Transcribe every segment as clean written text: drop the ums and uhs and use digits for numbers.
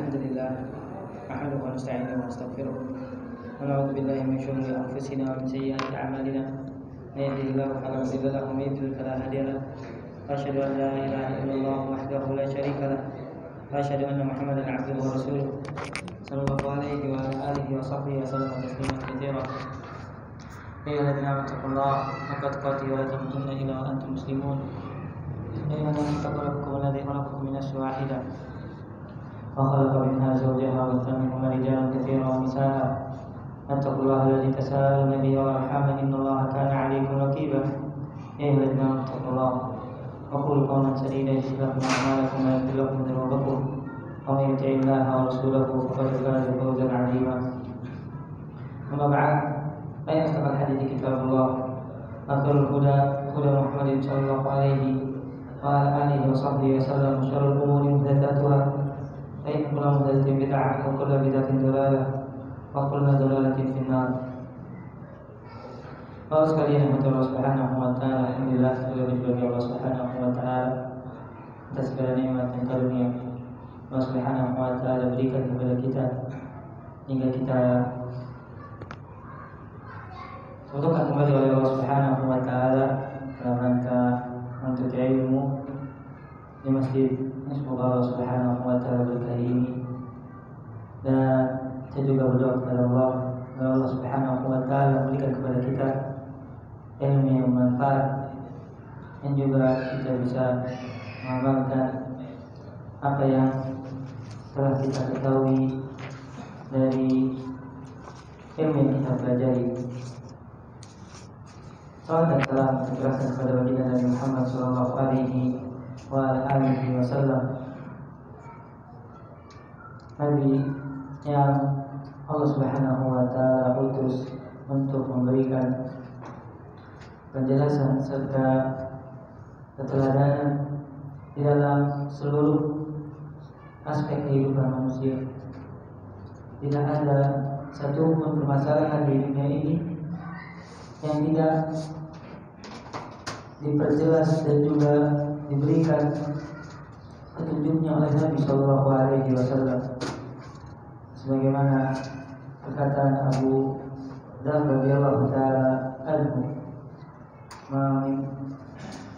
الحمد لله نحمده ونستعينه ونستغفره ونعوذ بالله من شرور أنفسنا ومن سيئات أعمالنا من يهده الله فلا مضل له ومن يضلل فلا هادي له وأشهد أن لا إله إلا الله وحده لا شريك له وأشهد أن محمدا عبده ورسوله صلى الله عليه وعلى آله وصحبه وسلم تسليما كثيرا يا الذين آمنوا اتقوا الله حق تقاته ولا تموتن إلا وأنتم مسلمون يا أيها الناس اتقوا ربكم الذي خلقكم من نفس واحدة وخلق منها زوجها وبث منهما رجالا كثيرا ونساء واتقوا الله الذي تساءلون به والأرحام إن الله كان عليكم رقيبا يا أيها الذين آمنوا اتقوا الله وقولوا قولا سديدا يصلح لكم أعمالكم ويغفر لكم ذنوبكم ومن يطع الله ورسوله فقد فاز فوزا عظيما أما بعد فإن أصدق الحديث كتاب الله وخير الهدى هدى محمد صلى الله عليه وعلى آله وصحبه وسلم وشر الأمور محدثاتها فإن كل محدثة بدعة وكل بدعة ضلالة وكل ضلالة في النار. Bapak sekalian yang Allah Subhanahu wa taala, alhamdulillah segala puji bagi Allah Subhanahu wa taala atas segala nikmat dan karunia Allah Subhanahu wa taala berikan kepada kita hingga kita dibutuhkan kembali oleh Allah Subhanahu wa taala dalam rangka menuntut ilmu di masjid. Semoga Allah Subhanahu wa taala berkahi ini, dan saya juga berdoa kepada Allah agar Allah Subhanahu wa taala memberikan kepada kita ilmu yang bermanfaat dan juga kita bisa mengamalkan apa yang telah kita ketahui dari ilmu yang kita pelajari. Salam dan salam tercurahkan kepada baginda Nabi Muhammad sallallahu alaihi wa alihi wasallam, Nabi yang Allah Subhanahu wa taala utus untuk memberikan penjelasan serta keteladanan di dalam seluruh aspek kehidupan manusia. Tidak ada satu pun permasalahan di dunia ini yang tidak diperjelas dan juga diberikan petunjuknya oleh Nabi Sallallahu Alaihi Wasallam. Sebagaimana perkataan Abu Dzar radhiyallahu taala anhu, "Ma min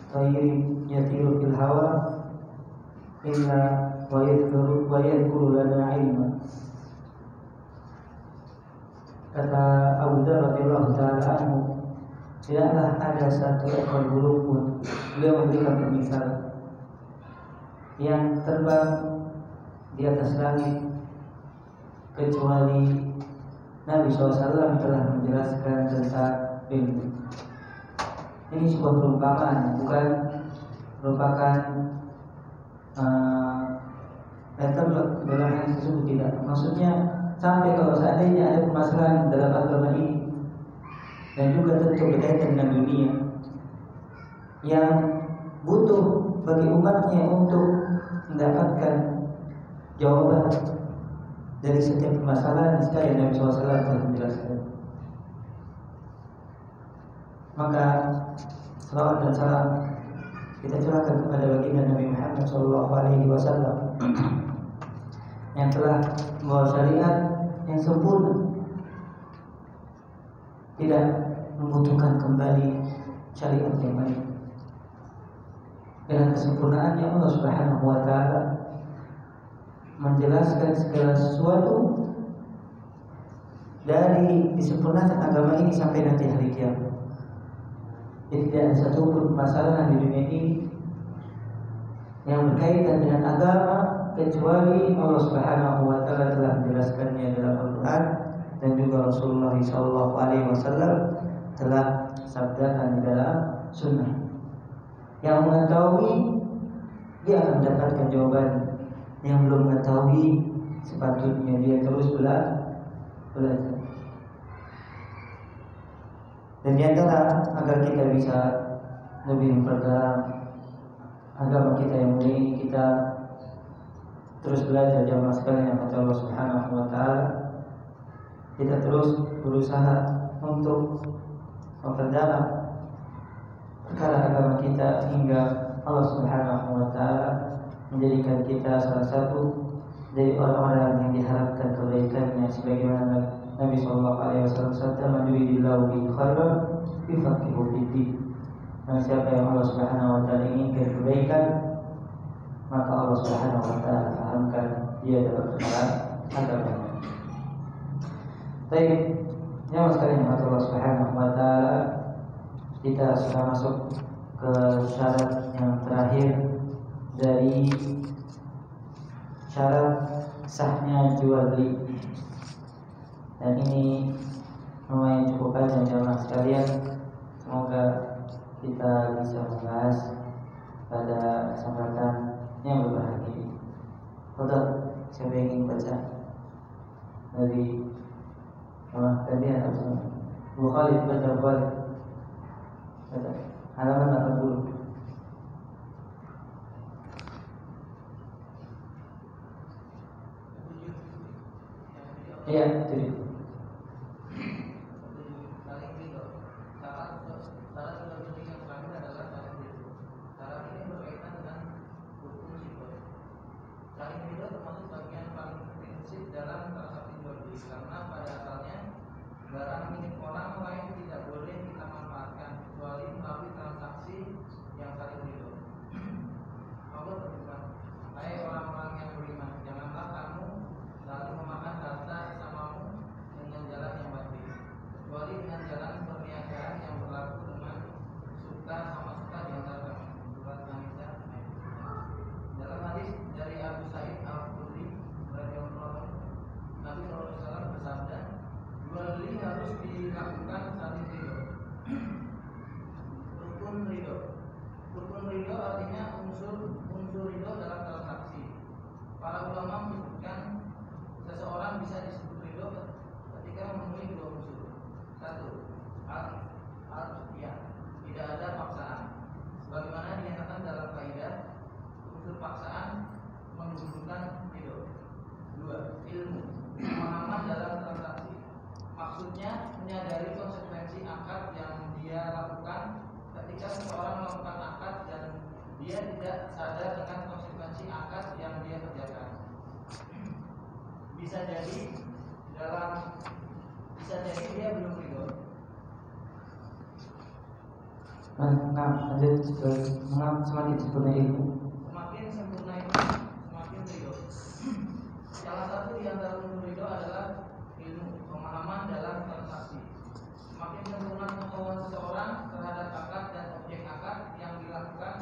tayrin yatiru fil hawa illa wa yadhkuru lana ilma." Kata Abu Dzar radhiyallahu taala anhu, tidaklah ada satu ekor burung pun, beliau memberikan permisalan, yang terbang di atas langit kecuali Nabi SAW telah menjelaskan tentang ilmu. Ini sebuah perumpamaan, bukan merupakan letter dalam yang tersebut, tidak. Maksudnya sampai kalau seandainya ada permasalahan dalam agama ini dan juga tentu berkaitan dengan dunia yang butuh bagi umatnya untuk mendapatkan jawaban dari setiap permasalahan, niscaya Nabi SAW telah menjelaskan. Maka salawat dan salam kita curahkan kepada baginda Nabi Muhammad SAW yang telah membawa syariat yang sempurna, tidak membutuhkan kembali syariat yang lain. Dengan kesempurnaannya Allah Subhanahu wa taala menjelaskan segala sesuatu dari disempurnakan agama ini sampai nanti hari kiamat. Jadi tidak ada satu pun permasalahan di dunia ini yang berkaitan dengan agama kecuali Allah Subhanahu wa taala telah menjelaskannya dalam Al-Qur'an dan juga Rasulullah sallallahu alaihi wasallam telah sabdakan di dalam sunnah. Yang mengetahui dia akan mendapatkan jawaban, yang belum mengetahui sepatutnya dia terus belajar. Dan di antara agar kita bisa lebih memperdalam agama kita yang mulia ini, kita terus belajar jamaah sekalian yang kata Allah Subhanahu wa taala. Kita terus berusaha untuk memperdalam perkara agama kita hingga Allah Subhanahu wa taala menjadikan kita salah satu dari orang-orang yang diharapkan kebaikannya, sebagaimana Nabi Shallallahu Alaihi Wasallam bersabda, "Man yuridillahu bihi khairan yufaqihu fiddin." Dan siapa yang Allah Subhanahu Wa Taala inginkan kebaikan, maka Allah Subhanahu Wa Taala fahamkan dia dalam perkara agama. Baik, yang sekalian Allah Subhanahu Wa Taala, kita sudah masuk ke syarat yang terakhir dari syarat sahnya jual beli, dan ini lumayan cukup panjang jamaah sekalian. Semoga kita bisa membahas pada kesempatan yang berbahagia ini. Fadhal, siapa yang ingin baca dari kalian atau Bukhari baca balik halaman 80. Iya, itu. Barang milik orang lain tidak boleh kita manfaatkan kecuali melalui transaksi yang saling ridho. Allah berfirman, hai orang-orang yang beriman, janganlah kamu saling memakan harta sesamamu dengan jalan yang batil, kecuali dengan jalan perniagaan yang berlaku dengan suka sama suka di antara kamu. Surat An-Nisa. Dalam hadis dari Abu Sa'id Al-Khudri radhiyallahu anhu, Nabi SAW bersabda, jual beli harus dilakukan saling ridho. Rukun ridho artinya unsur ridho dalam transaksi. Para ulama menyebutkan seseorang bisa disebut ridho ketika memenuhi dua unsur. Satu, al-ya, tidak ada paksaan. Sebagaimana dinyatakan dalam kaidah, unsur paksaan menunjukkan ridho. Dua, ilmu, pemahaman dalam transaksi. Maksudnya menyadari konsekuensi akad yang dia lakukan. Ketika seseorang melakukan akad dan dia tidak sadar dengan konsekuensi akad yang dia kerjakan, bisa jadi dia belum ridho. Lanjut semakin sempurna ilmu. Semakin sempurna ilmu, semakin ridho. Salah satu di antara unsur ridho adalah ilmu, pemahaman dalam transaksi. Semakin sempurna pengetahuan seseorang terhadap akad dan objek akad yang dilakukan,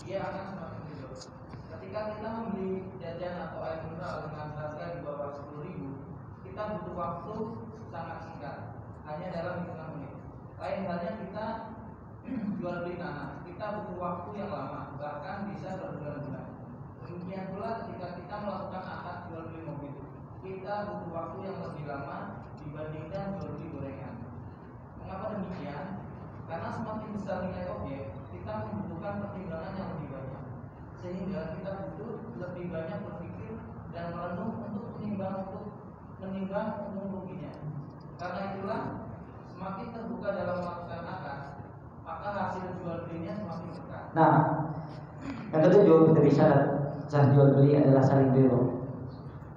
dia akan semakin ridho. Ketika kita membeli jajan atau air mineral dengan harga di bawah 10.000, kita butuh waktu sangat singkat, hanya dalam hitungan menit. Lain halnya kita jual beli tanah, kita butuh waktu yang lama, bahkan bisa berbulan-bulan. Demikian pula ketika kita melakukan akad jual beli mobil, kita butuh waktu yang lebih lama dibandingkan jual beli gorengan. Mengapa demikian? Karena semakin besar nilai objek, kita membutuhkan pertimbangan yang lebih banyak, sehingga kita butuh lebih banyak berpikir dan merenung untuk menimbang untung ruginya. Karena itulah, semakin terbuka dalam melakukan akad, maka hasil jual belinya semakin dekat. Nah, yang ketujuh dari syarat sah jual beli adalah saling ridho.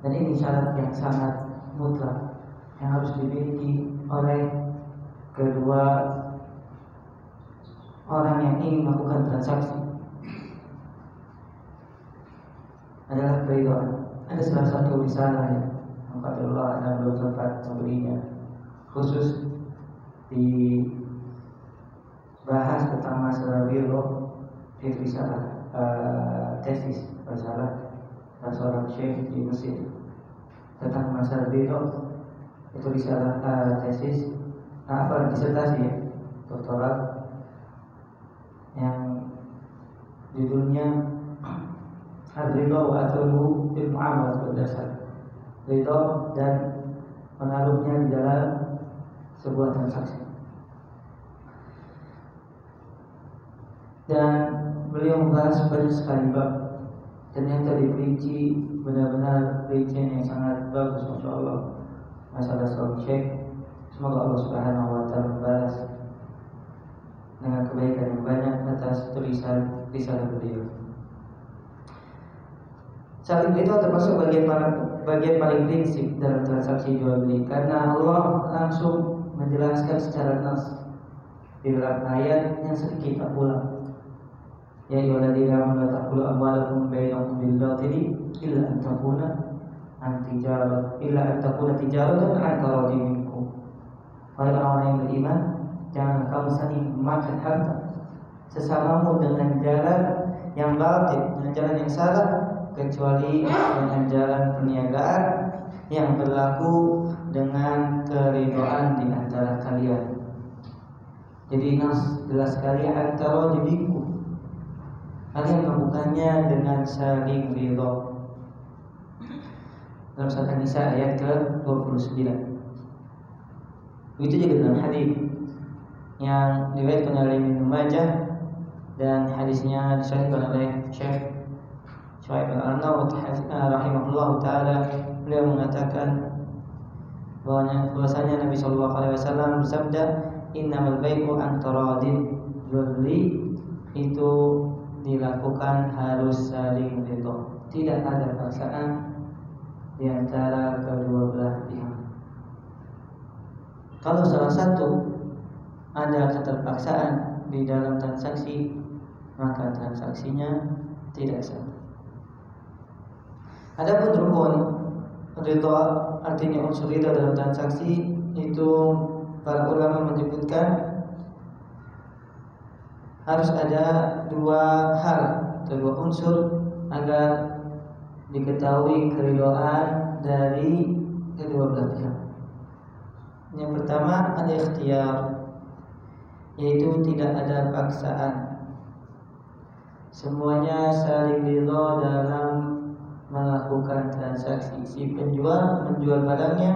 Dan ini syarat yang sangat mutlak yang harus dimiliki oleh kedua orang yang ingin melakukan transaksi, adalah keridhaan. Ada salah satu risalah ya, Alhamdulillah, dan belum sempat membelinya, khusus dibahas tentang masalah ridho di risalah tesis masalah seorang syekh di Mesir tentang masalah ridho. Itu risalah tesis disertasi ya, doktorat, yang judulnya Ar-Ridho wa Atharuhu fil Muamalat wal Dasar. Ridho dan pengaruhnya di dalam sebuah transaksi. Dan beliau membahas banyak sekali bab, ternyata diperinci benar-benar rincian yang sangat bagus, masya Allah. Masalah seorang syekh, semoga Allah Subhanahu wa Ta'ala membalas dengan kebaikan yang banyak atas tulisan risalah beliau. Saling ridho termasuk bagian paling prinsip dalam transaksi jual beli, karena Allah langsung menjelaskan secara nas di dalam ayat yang sering kita ulang. Ya ayyuhalladzina amanu la ta'kulu amwalakum bainakum bil batili illa an takuna tijaratan an taradin minkum. Wahai orang yang beriman, jangan kamu saling memakan harta sesamamu dengan jalan yang batil, dengan jalan yang salah, kecuali dengan jalan perniagaan yang berlaku dengan keridhaan di antara kalian. Jadi nas jelas sekali antara diriku, kalian melakukannya dengan saling ridho. Dalam surat An-Nisa ayat ke-29. Itu juga dalam hadis yang diriwayatkan oleh Ibnu Majah dan hadisnya disahihkan oleh Syekh Shu'aib Al-Arnaud rahimahullah taala. Beliau mengatakan bahwasanya Nabi sallallahu alaihi wasallam bersabda, innamal bai'u an taradin, jual beli itu dilakukan harus saling ridho, tidak ada paksaan di antara kedua belah pihak. Kalau salah satu ada keterpaksaan di dalam transaksi, maka transaksinya tidak sah. Adapun rukun ridho, artinya unsur ridho dalam transaksi, itu para ulama menyebutkan harus ada dua hal atau dua unsur agar diketahui keridhaan dari kedua belah pihak. Yang pertama ada ikhtiar, yaitu tidak ada paksaan. Semuanya saling ridho dalam melakukan transaksi. Si penjual menjual barangnya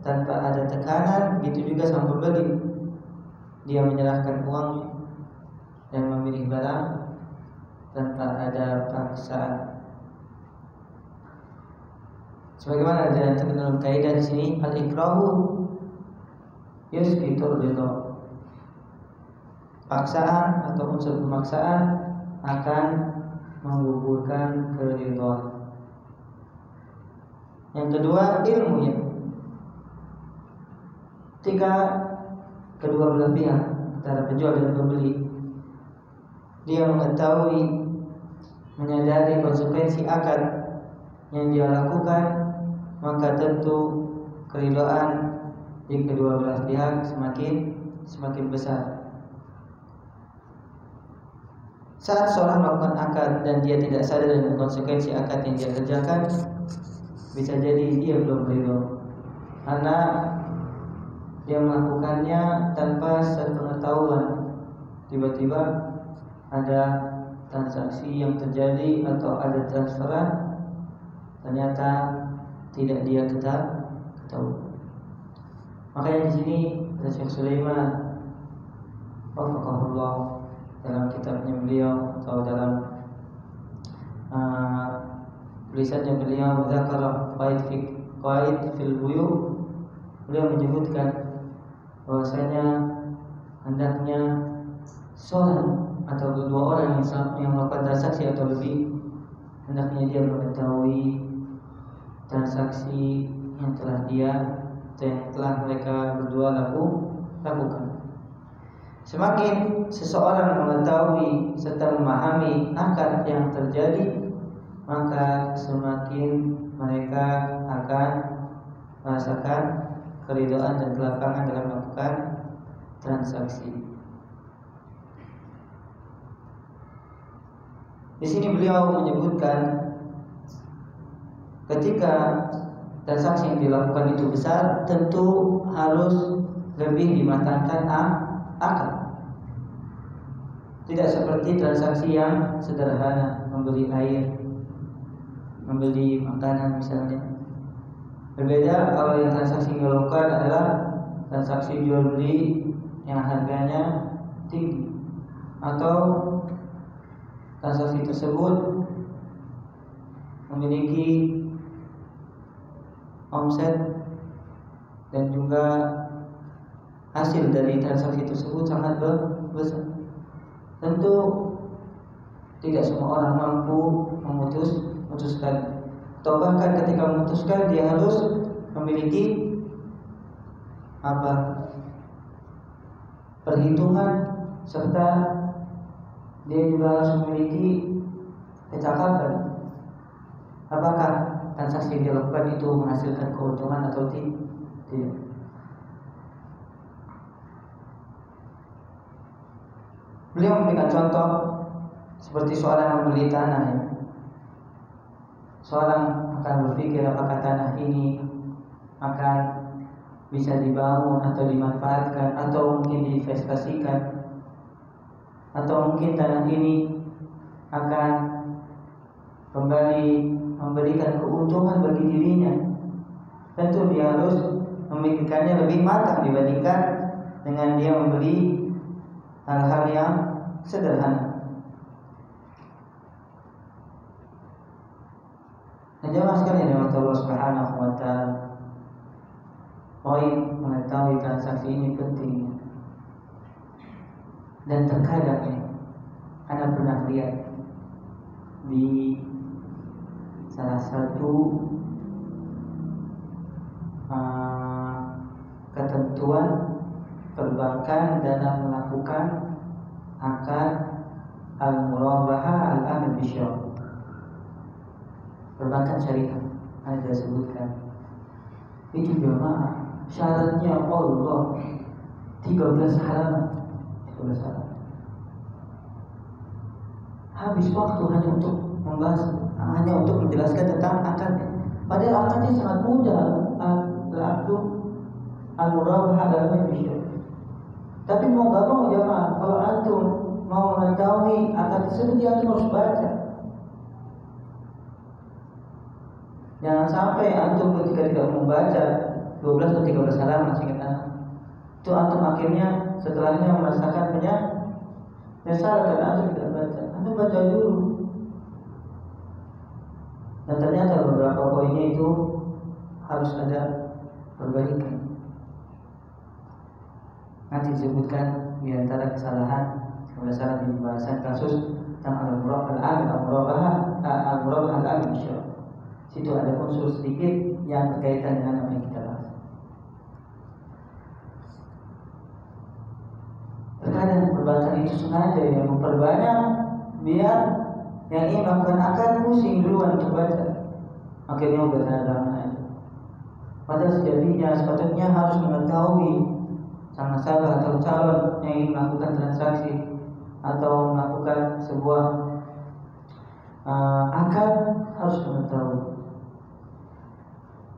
tanpa ada tekanan, begitu juga sang pembeli. Dia menyerahkan uangnya dan memilih barang tanpa ada paksaan. Sebagaimana ada dalam kaidah di sini, al-ikrahu yusbitur ridho. Paksaan atau unsur pemaksaan akan menggugurkan keridhaan. Yang kedua, ilmunya. Ketika kedua belah pihak antara penjual dan pembeli, dia mengetahui, menyadari konsekuensi akad yang dia lakukan, maka tentu keridhaan di kedua belah pihak semakin besar. Saat seorang melakukan akad dan dia tidak sadar dengan konsekuensi akad yang dia kerjakan, bisa jadi dia belum ridho, karena dia melakukannya tanpa sepengetahuan. Tiba-tiba ada transaksi yang terjadi atau ada transferan, ternyata tidak dia ketahui. Makanya di sini ada Syekh Sulaiman wafaqahullah dalam kitabnya beliau atau dalam tulisannya beliau, Dzakara qaid fil buyu, beliau menyebutkan bahwasanya hendaknya seorang atau dua orang yang melakukan transaksi atau lebih, hendaknya dia mengetahui transaksi yang telah mereka berdua lakukan. Semakin seseorang mengetahui serta memahami akad yang terjadi, maka semakin mereka akan merasakan keridhaan dan kelapangan dalam melakukan transaksi. Di sini beliau menyebutkan ketika transaksi yang dilakukan itu besar, tentu harus lebih dimatangkan akad. Tidak seperti transaksi yang sederhana, membeli air, membeli makanan misalnya. Berbeda kalau yang transaksi yang dilakukan adalah transaksi jual beli yang harganya tinggi, atau transaksi tersebut memiliki omset dan juga hasil dari transaksi tersebut sangat besar. Tentu tidak semua orang mampu memutus memutuskan, atau bahkan ketika memutuskan dia harus memiliki perhitungan, serta dia juga harus memiliki kecakapan. Apakah transaksi yang dilakukan itu menghasilkan keuntungan atau tidak? Beliau memberikan contoh seperti seorang membeli tanah ya. Seorang akan berpikir apakah tanah ini akan bisa dibangun atau dimanfaatkan, atau mungkin diinvestasikan, atau mungkin tanah ini akan kembali memberikan keuntungan bagi dirinya. Tentu dia harus memikirkannya lebih matang dibandingkan dengan dia membeli hal-hal yang sederhana. Nah, jemaah sekalian yang Allah Subhanahu wa taala, poin mengetahui transaksi ini penting. Dan terkadang ya, Anda pernah lihat di salah satu ketentuan perbankan dalam melakukan akad al-murabahah al-amal bisyar, perbankan syariah, Anda sebutkan itu jemaah syaratnya Allah 13 halaman. Habis waktu hanya untuk membahas, hanya untuk menjelaskan tentang akadnya. Padahal akadnya sangat mudah, al-murabahah al-amal bisyar. Tapi mau gak mau jemaah, kalau antum mau mengetahui akad tersebut, antum harus baca. Jangan sampai antum ketika tidak membaca 12 atau 13 halaman singkat itu antum akhirnya setelahnya merasakan menyesal karena antum tidak baca. Antum baca dulu. Dan ternyata beberapa poinnya itu harus ada perbaikan. Nanti disebutkan di antara kesalahan berdasarkan pembahasan kasus tentang al-murabahah al-amal bisyar. Situ ada unsur sedikit yang berkaitan dengan apa yang kita bahas. Terkadang perbankan itu sengaja yang memperbanyak biar yang ingin melakukan akad pusing duluan untuk baca. Akhirnya udah tanda tangan aja. Padahal sejatinya sepatutnya harus mengetahui sang nasabah atau calon yang ingin melakukan transaksi atau melakukan sebuah akad, harus mengetahui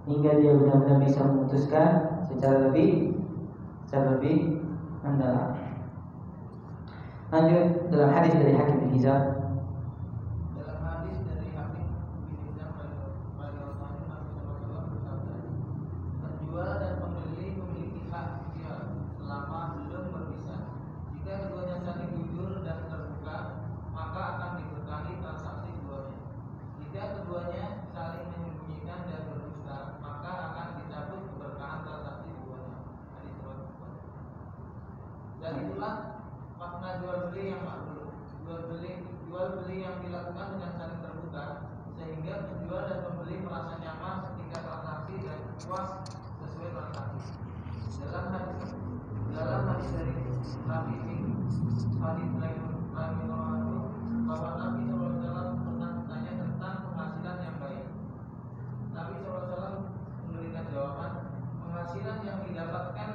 hingga dia benar-benar bisa memutuskan secara lebih mendalam. Lanjut dalam hadis dari Hakim bin Hizam. Dalam hadis dari Hakim bin Hizam penjual dan pembeli memiliki hak jual selama belum berpisah. Jika keduanya saling jujur dan terbuka, maka akan diberkahi transaksi keduanya. Jika keduanya saling menyembunyikan dan berdusta, maka akan dicabut keberkahan transaksi keduanya. Hadis riwayat Bukhari. Dan itulah makna jual beli yang makruh. Jual beli yang dilakukan dengan saling terbuka, sehingga penjual dan pembeli merasa nyaman ketika transaksi dan puas sesuai transaksi. Dalam hadis dari Nabi bahwa Nabi SAW pernah bertanya tentang penghasilan yang baik. Nabi SAW memberikan jawaban, penghasilan yang didapatkan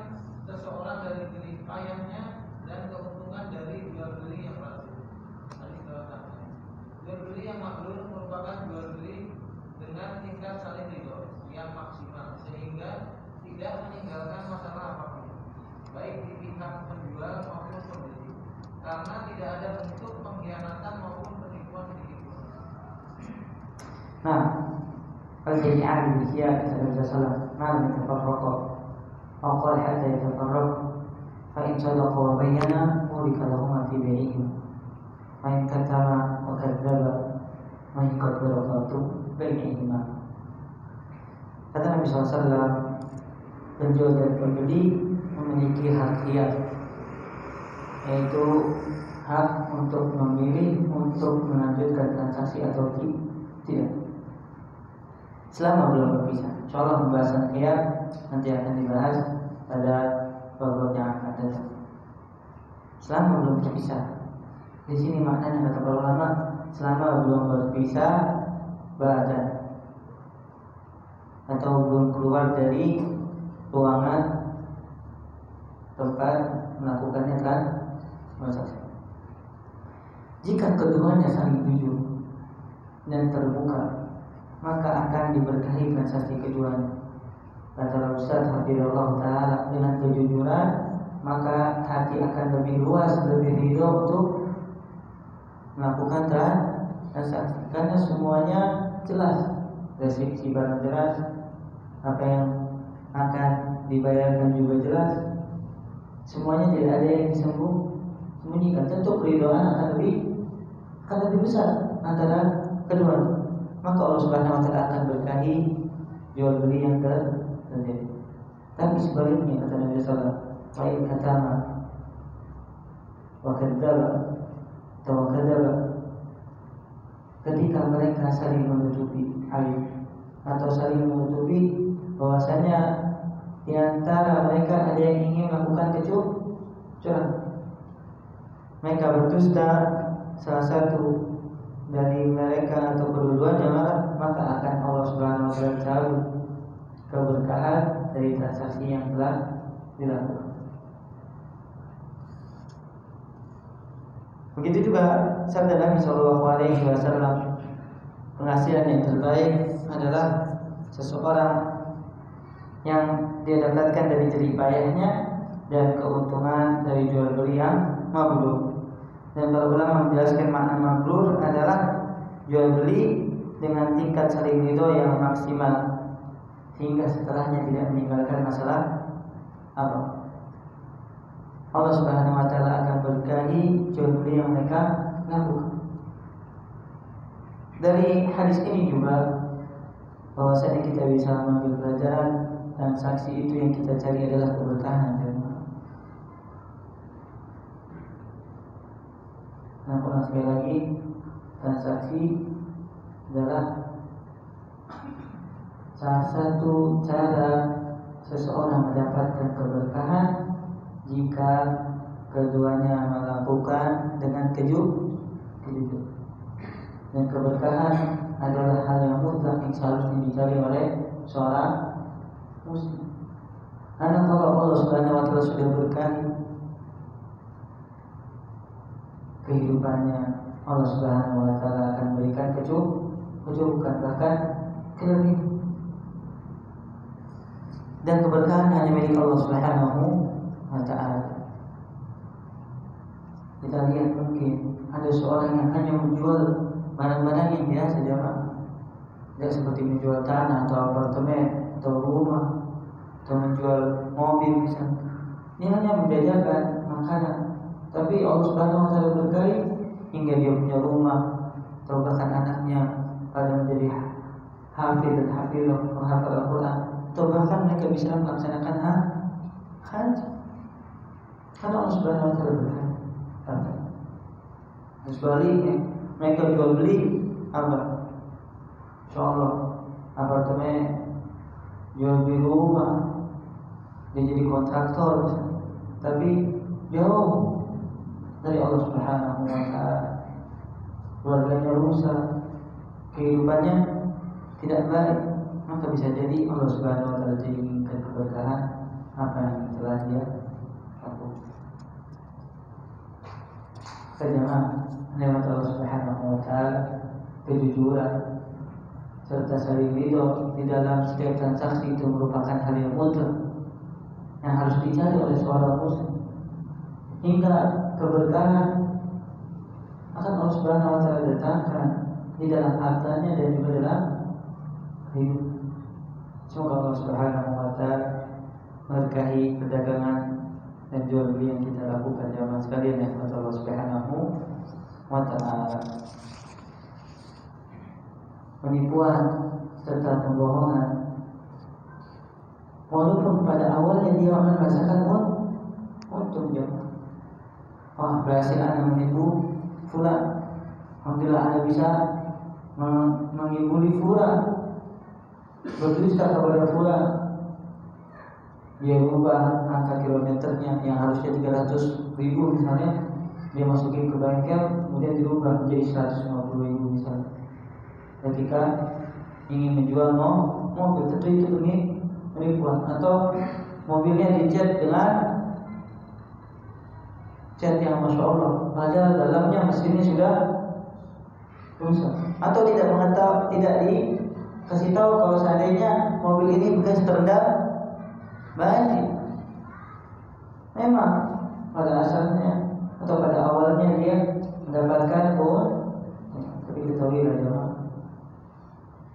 seseorang dari jerih payahnya dan keuntungan dari jual beli yang palsu. Jual beli yang mabrur merupakan jual beli dengan tingkat saling ridho yang maksimal, sehingga tidak meninggalkan masalah apapun, baik di pihak penjual maupun pembeli, karena tidak ada bentuk pengkhianatan maupun penipuan sedikitpun. Nah, al-jami'ah al-bisya kata Nabi SAW, ma'lam yatafarraqa aw qala hatta yatafarraqa fa in sadaqa wa bayyana urika lahuma fi bai'ihim wa in katama wa kadzdzaba wa in qaddara bai'ihima. Kata Nabi SAW, penjual dan pembeli memiliki hak khiyar, yaitu hak untuk memilih untuk melanjutkan transaksi atau tidak. selama belum berpisah. Insyaallah pembahasan khiyar nanti akan dibahas pada bab yang akan datang. Selama belum berpisah. Di sini maknanya kata para ulama, selama belum berpisah badan atau belum keluar dari ruangan tempat melakukannya transaksi. Jika keduanya saling jujur dan terbuka, maka akan diberkahi transaksi keduanya. Kata Ustaz Hafizahullah Ta'ala, dengan kejujuran maka hati akan lebih luas, lebih ridho untuk melakukan transaksi, karena semuanya jelas, deskripsi barang jelas, apa yang akan dibayarkan juga jelas, semuanya tidak ada yang disembunyikan. Tentu keridhaan akan lebih besar antara kedua. Maka Allah Subhanahu wa Ta'ala akan berkahi jual beli yang terjadi. Tapi sebaliknya kata Nabi sallallahu alaihi wasallam, wa in katama wa kadzdzaba atau kadzdzaba, ketika mereka saling menutupi aib atau saling menutupi bahwasanya di antara mereka ada yang ingin melakukan kecurangan, mereka berdusta, salah satu dari mereka atau kedua-duanya maka akan Allah Subhanahu wa Ta'ala cabut keberkahan dari transaksi yang telah dilakukan. Begitu juga sabda Nabi Shallallahu Alaihi Wasallam, penghasilan yang terbaik adalah seseorang yang dia dapatkan dari jerih payahnya dan keuntungan dari jual beli yang mabrur. Dan para ulama menjelaskan makna mabrur adalah jual beli dengan tingkat saling ridho yang maksimal, sehingga setelahnya tidak meninggalkan masalah apa. Allah Subhanahu wa Ta'ala akan berkahi jual beli yang mereka lakukan. Dari hadis ini juga bahwasanya kita bisa mengambil pelajaran, transaksi itu yang kita cari adalah keberkahan. Nah, sekali lagi, transaksi adalah salah satu cara seseorang mendapatkan keberkahan jika keduanya melakukan dengan jujur. Dan keberkahan adalah hal yang mutlak yang seharusnya dicari oleh seorang muslim. Karena kalau Allah Subhanahu wa Ta'ala sudah berkahi kehidupannya, Allah Subhanahu wa Ta'ala akan berikan kecukupan, bahkan kelebihan. Dan keberkahan hanya milik Allah Subhanahu wa Ta'ala. Kita lihat mungkin ada seorang yang hanya menjual barang-barang yang biasa, jamaah. Tidak seperti menjual tanah atau apartemen atau rumah atau menjual mobil misalnya. Dia hanya menjajakan makanan. Tapi Allah Subhanahu wa Ta'ala berkahi hingga dia punya rumah atau bahkan anaknya pada menjadi hafiz dan hafizah, menghafal Al-Quran, atau bahkan mereka bisa melaksanakan haji. Karena Allah Subhanahu wa Ta'ala berkahi. Sebaliknya mereka jual beli apa? Insyaallah apartemen, jual beli rumah, dia jadi kontraktor, tapi jauh dari Allah Subhanahu wa Ta'ala. Keluarganya rusak, kehidupannya tidak baik, maka bisa jadi Allah Subhanahu wa Ta'ala menginginkan keberkahan apa yang telah dia lakukan. Jemaah, nikmat Allah Subhanahu wa Ta'ala, kejujuran serta saling ridho di dalam setiap transaksi itu merupakan hal yang mutlak yang harus dicari oleh seorang muslim, hingga keberkahan akan Allah Subhanahu wa Ta'ala datangkan di dalam hartanya dan juga dalam hidup. Semoga Allah Subhanahu wa Ta'ala memberkahi perdagangan dan jual beli yang kita lakukan jamaah sekalian yang Allah Subhanahu wa Ta'ala. Penipuan serta pembohongan, walaupun pada awalnya dia akan merasakan untung jamaah. Oh, berhasil Anda menipu fulan, alhamdulillah Anda bisa menghiburi fulan. bertuliskan kepada fulan, dia ubah angka kilometernya yang harusnya 300.000 misalnya, dia masukin ke bengkel, kemudian dirubah menjadi 150.000 misalnya. Ketika ingin menjual mobil, tentu itu penipuan. Atau mobilnya dicat dengan cat yang masya Allah, padahal dalamnya mesinnya sudah rusak. Atau tidak dikasih tahu kalau seandainya mobil ini bekas terendam banjir. Memang pada asalnya atau pada awalnya dia mendapatkan tapi ketahuilah jemaah,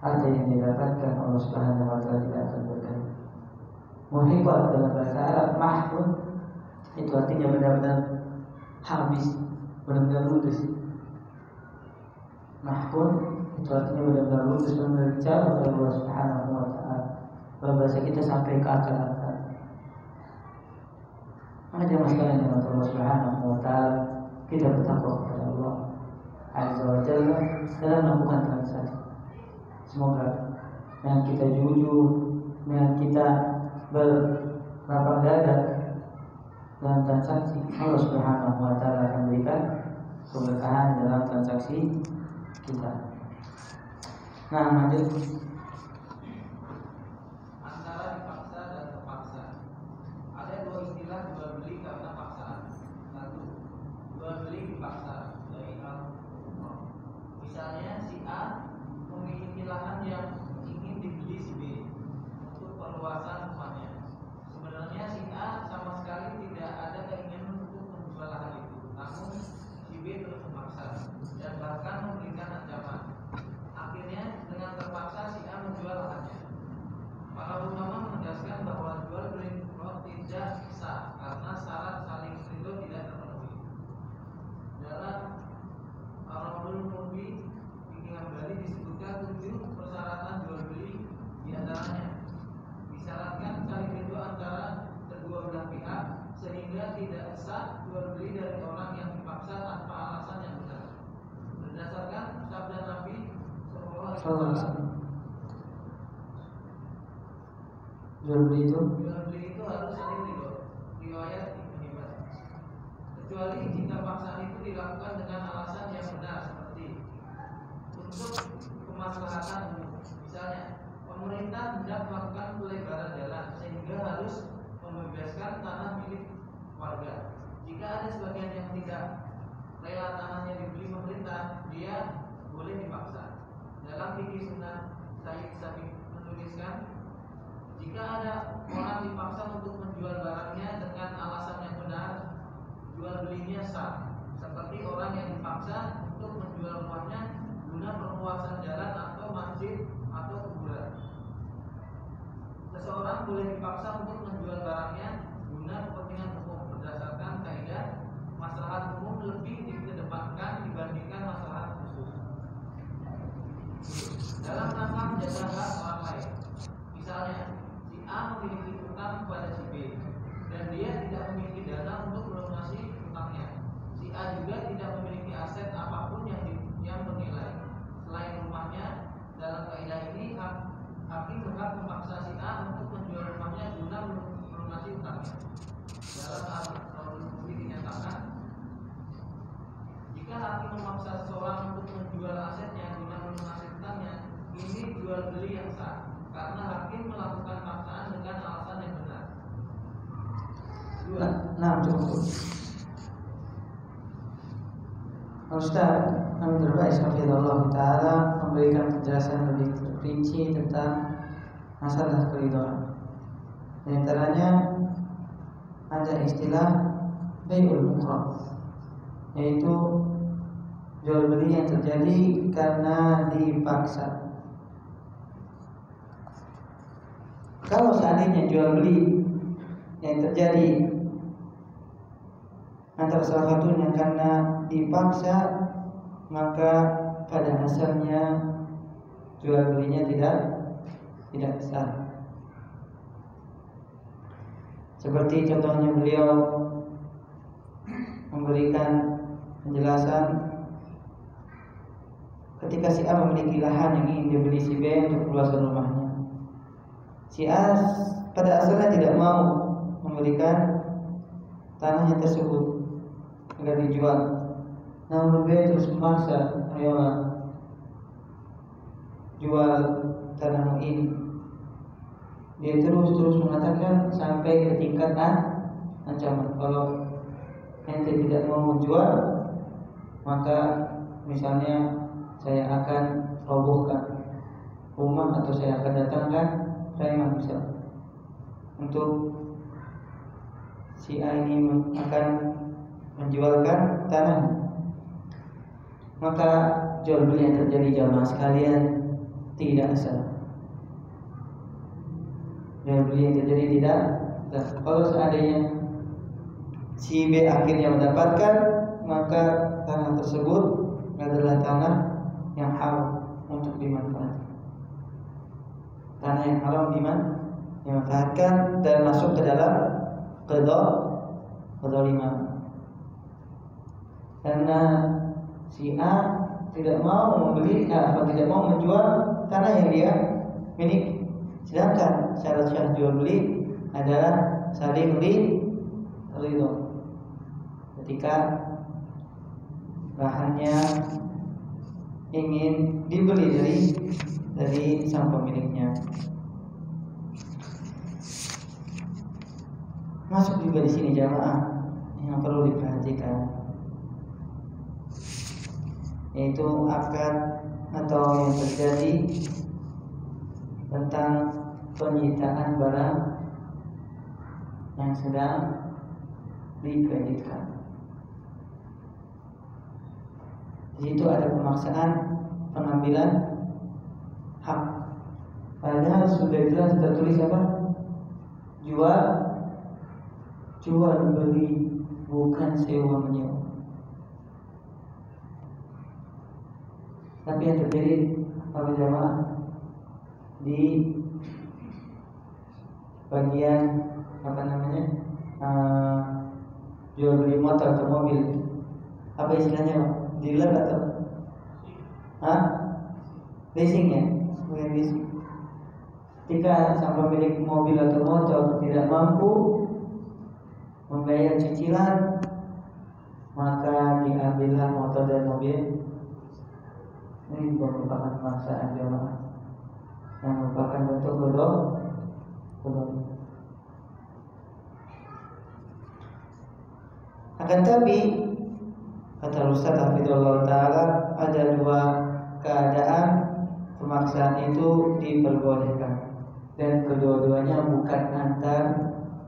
harta yang didapatkan Allah Subhanahu wa taala tidak akan berkah. Muhibat dalam bahasa Arab mahfud itu artinya benar-benar habis, benar-benar ludes. Mahfud itu artinya benar-benar ludes, benar-benar jauh dari Allah Subhanahu wa taala. Kalau bahasa kita sampai ke akal-akal. Maka jemaah sekalian yang Allah Subhanahu wa taala, kita bertakwa kepada Allah Azza wa Jalla dalam melakukan transaksi. Semoga dengan kita jujur, dengan kita berlapang dada dalam transaksi, Allah Subhanahu wa taala akan berikan keberkahan dalam transaksi kita. Nah, lanjut. Antara dipaksa dan terpaksa. Ada dua istilah jual beli karena paksaan. Satu, jual beli dipaksa dari al-umrah. Misalnya si A memiliki lahan yang ingin dibeli si B untuk perluasan rumahnya. Sebenarnya si A sama sekali tidak ada keinginan untuk menjual lahan itu, namun si B terus memaksa dan bahkan memberikan ancaman. Akhirnya dengan terpaksa si A menjual lahannya. Para ulama menegaskan bahwa jual beli tidak sah karena syarat saling ridho tidak terpenuhi. Dalam Al-Rabbul Mubi Bimbingan Bali disebutkan 7 persyaratan jual beli, diantaranya disyaratkan saling ridho antara kedua belah pihak sehingga tidak sah jual beli dari orang yang dipaksa tanpa alasan yang benar. Berdasarkan sabda Nabi Sallallahu Alaihi Wasallam, jual beli itu harus saling ridho. Riwayat Ibnu Hibban. Kecuali jika paksaan itu dilakukan dengan alasan yang benar, seperti untuk kemaslahatan umum. Misalnya, pemerintah hendak melakukan pelebaran jalan sehingga harus membebaskan tanah milik warga. Jika ada sebagian yang tidak rela tanahnya dibeli pemerintah, dia boleh dipaksa. Dalam fikih sunnah Sayyid Sabiq menuliskan, jika ada orang dipaksa untuk menjual barangnya dengan alasan yang benar, jual belinya sah. Seperti orang yang dipaksa untuk menjual rumahnya guna perluasan jalan atau masjid atau kuburan. Seseorang boleh dipaksa untuk menjual barangnya guna kepentingan umum berdasarkan kaidah maslahat umum lebih dikedepankan dibandingkan maslahat khusus. Dalam rangka menjaga hak orang lain, misalnya si A memiliki utang kepada si B dan dia tidak memiliki dana untuk melunasi utangnya. Si A juga tidak memiliki aset apapun yang bernilai selain rumahnya. Dalam kaidah ini hakim berhak memaksa si A untuk menjual rumahnya guna melunasi utangnya. Dalam Al-Rabbul Mubi dinyatakan, jika hakim memaksa seseorang untuk menjual asetnya guna melunasi utangnya, ini jual beli yang sah karena hakim melakukan paksaan dengan alasan yang benar. Nah, cukup. Ustaz Amin Rais Hafizahullah Ta'ala memberikan penjelasan lebih terperinci tentang masalah keridhaan. Di antaranya ada istilah bai'ul mukrah, yaitu jual beli yang terjadi karena dipaksa. Kalau seandainya jual beli yang terjadi antara salah satunya karena dipaksa, maka pada asalnya jual belinya tidak sah. Seperti contohnya beliau memberikan penjelasan ketika si A memiliki lahan yang ingin dibeli si B untuk perluasan rumahnya. Si A pada asalnya tidak mau memberikan tanahnya tersebut agar dijual, namun B terus memaksa, ayolah jual tanahmu ini. Dia terus mengatakan sampai ke tingkat ancaman, kalau ente tidak mau menjual, maka misalnya saya akan robohkan rumah atau saya akan datangkan preman misal untuk si A ini akan menjualkan tanah. Maka jual beli yang terjadi jamaah sekalian tidak sah. Jual beli yang terjadi tidak sah. Kalau seandainya si B akhirnya mendapatkan, maka tanah tersebut adalah tanah yang haram untuk dimanfaatkan. Tanah yang haram dimanfaatkan dan masuk ke dalam kezaliman. Karena si A tidak mau membeli atau tidak mau menjual tanah yang dia miliki. Sedangkan syarat jual beli adalah saling ridho. Ketika lahannya ingin dibeli dari sang pemiliknya. Masuk juga di sini jamaah yang perlu diperhatikan, yaitu akad atau yang terjadi tentang penyitaan barang yang sedang dikreditkan. Di situ ada pemaksaan pengambilan hak. Padahal sudah jelas tertulis apa? Jual beli, bukan sewa menyewa. Tapi yang terjadi apa jamaah di bagian jual beli motor atau mobil, apa istilahnya Pak? Dealer atau leasing ya? Bukan leasing. Ketika sang pemilik mobil atau motor tidak mampu membayar cicilan, maka diambillah motor dan mobil. Ini merupakan pemaksaan jamaah yang merupakan bentuk bodoh. Akan tapi kata Ustaz Hafizullah Ta'ala, ada dua keadaan pemaksaan itu diperbolehkan, dan kedua-duanya bukan antar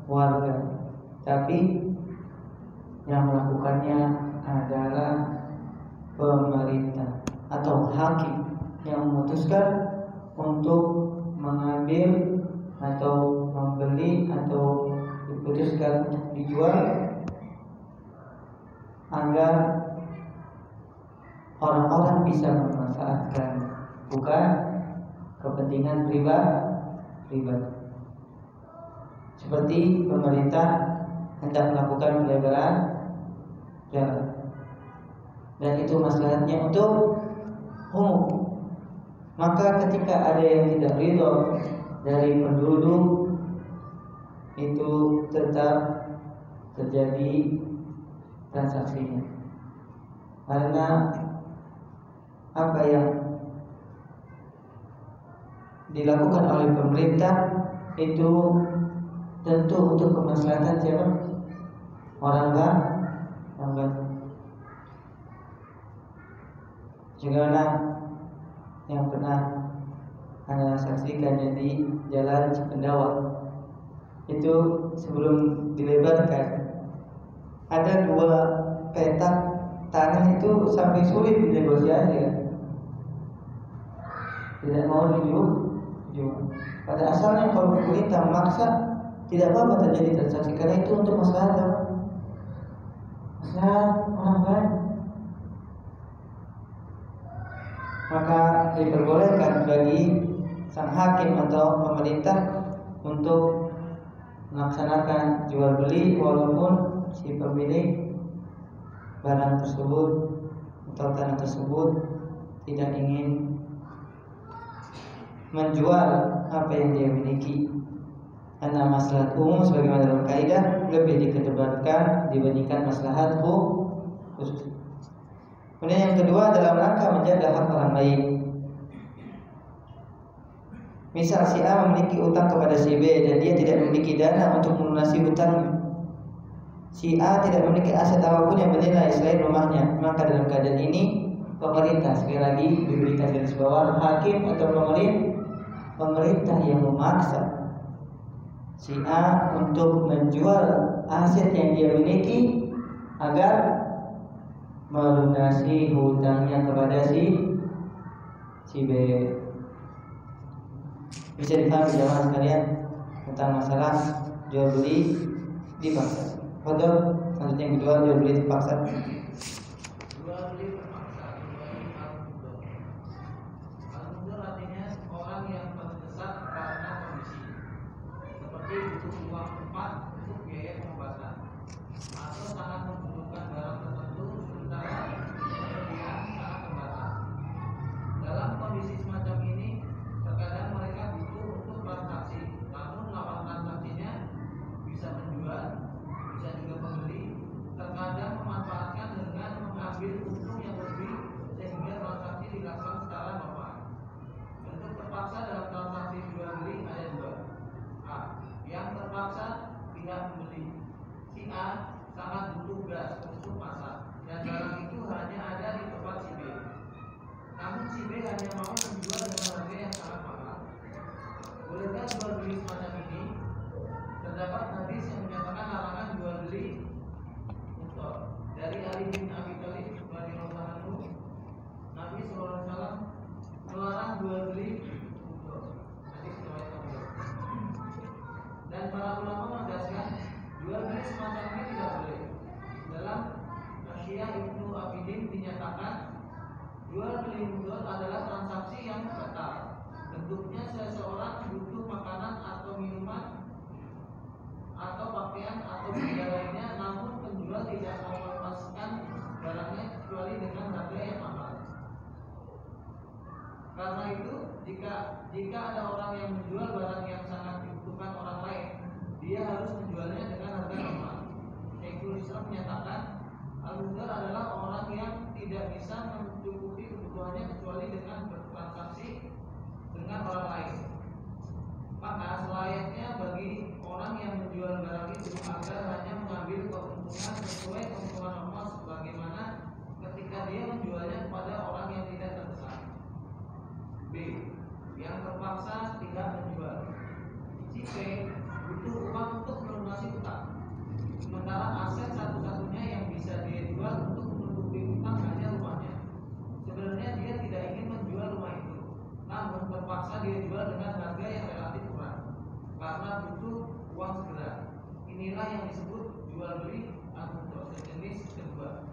warga, tapi yang melakukannya adalah pemerintah atau hakim yang memutuskan untuk mengambil atau membeli atau diputuskan untuk dijual, agar orang-orang bisa memanfaatkan, bukan kepentingan pribadi. Seperti pemerintah hendak melakukan pelebaran jalan, dan itu maslahatnya untuk umum. Maka ketika ada yang tidak ridho dari penduduk, itu tetap terjadi transaksinya. Karena apa yang dilakukan oleh pemerintah itu tentu untuk kemaslahatan siapa? Orang banyak. Segala yang pernah Anda saksikan di Jalan Cipendawa itu sebelum dilebarkan, ada dua petak tanah itu sampai sulit dinegosiasi kan? Tidak mau dijual. Pada asalnya kalau pemerintah memaksa, tidak apa-apa terjadi transaksi, karena itu untuk masalah apa? Masalah orang banyak. Maka diperbolehkan bagi sang hakim atau pemerintah untuk melaksanakan jual beli walaupun si pemilik barang tersebut atau tanah tersebut tidak ingin menjual apa yang dia miliki. Karena maslahat umum sebagaimana dalam kaidah lebih dikedepankan dibandingkan maslahat khusus. Kemudian yang kedua dalam rangka menjaga hak orang lain. Misal si A memiliki utang kepada si B dan dia tidak memiliki dana untuk melunasi hutangnya. Si A tidak memiliki aset apapun yang bernilai selain rumahnya, maka dalam keadaan ini pemerintah, sekali lagi diberikan garis bawah, hakim atau pemerintah yang memaksa si A untuk menjual aset yang dia miliki agar melunasi hutangnya kepada si B. Bisa dipahami jemaah sekalian tentang masalah jual beli dipaksa. Betul. Selanjutnya yang kedua jual beli terpaksa. Jual beli terpaksa. Al-mundur artinya orang yang terdesak karena kondisi, seperti butuh uang cepat untuk biaya pengobatan, atau sangat membutuhkan barang tertentu sementara ketersediaan sangat terbatas. Dalam kondisi semacam ini, terkadang mereka butuh untuk transaksi, namun lawan transaksinya bisa menjual, bisa juga pembeli, terkadang memanfaatkan dengan mengambil untung yang lebih sehingga transaksi dilakukan secara normal. Bentuk terpaksa dalam transaksi jual beli ada dua. A. Yang terpaksa pihak membeli. Si A sangat butuh gas untuk masak dan barang itu hanya ada di tempat si B. Namun si B hanya mau menjual dengan harga yang sangat mahal. Bolehkah jual beli semacam ini? Terdapat hadis yang menyatakan larangan jual beli untuk dari Ali bin Abi Thalib radhiyallahu anhu. Nabi SAW melarang jual beli untuk hadis riwayat Abu. Dan para ulama menegaskan jual beli semacam ini tidak boleh. Dalam Asy-Syiah Ibnu Abidin dinyatakan jual beli mudhar adalah transaksi yang batal. Bentuknya seseorang butuh makanan atau minuman atau pakaian atau benda lainnya, namun penjual tidak mau melepaskan barangnya kecuali dengan harga yang mahal. Karena itu, jika ada orang yang menjual barang yang sangat dibutuhkan orang lain, dia harus menjualnya dengan harga normal. Syekhul Islam menyatakan al-mudhar adalah orang yang tidak bisa mencukupi kebutuhannya kecuali dengan bertransaksi dengan orang lain. Maka selayaknya bagi orang yang menjual barang itu agar hanya mengambil keuntungan sesuai keuntungan normal, sebagaimana ketika dia menjualnya kepada orang yang tidak terdesak. B. Yang terpaksa tidak menjual. Si B butuh uang untuk melunasi utang, sementara aset satu-satunya yang bisa dia jual untuk menutupi utang hanya rumahnya. Sebenarnya dia tidak ingin menjual rumah itu, namun terpaksa dia jual dengan harga yang relatif murah karena butuh uang segera. Inilah yang disebut jual beli al-mudhar sejenis kedua.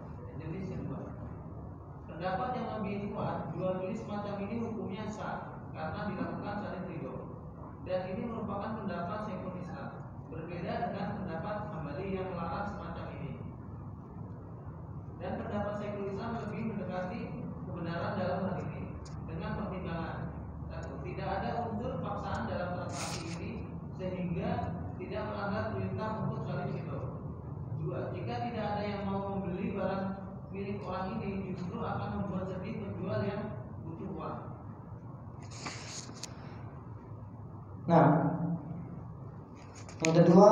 Pendapat yang lebih kuat, jual beli semacam ini hukumnya sah karena dilakukan saling ridho. Dan ini merupakan pendapat Syekhul Islam, berbeda dengan pendapat Hambali yang melarang semacam ini. Dan pendapat Syekhul Islam lebih mendekati kebenaran dalam hal ini dengan pertimbangan: satu, tidak ada unsur paksaan dalam transaksi ini sehingga tidak melanggar perintah untuk saling ridho. Dua, jika tidak ada yang mau membeli barang milik orang ini, justru akan membuat sedih penjual yang butuh uang. Nah, yang kedua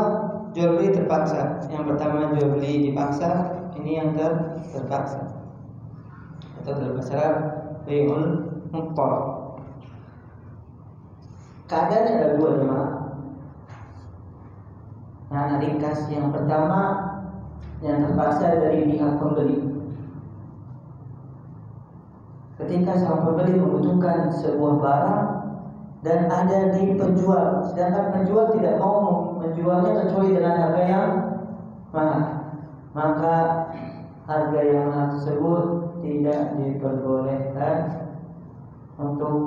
jual beli terpaksa. Yang pertama jual beli dipaksa, ini yang terpaksa atau dalam bahasa Arab bai'ul mudhar. Keadaannya ada dua jemaah. Nah, ringkas yang pertama yang terpaksa dari pihak pembeli. Ketika sang pembeli membutuhkan sebuah barang dan ada di penjual, sedangkan penjual tidak mau menjualnya kecuali dengan harga yang mahal, maka harga yang mahal tersebut tidak diperbolehkan untuk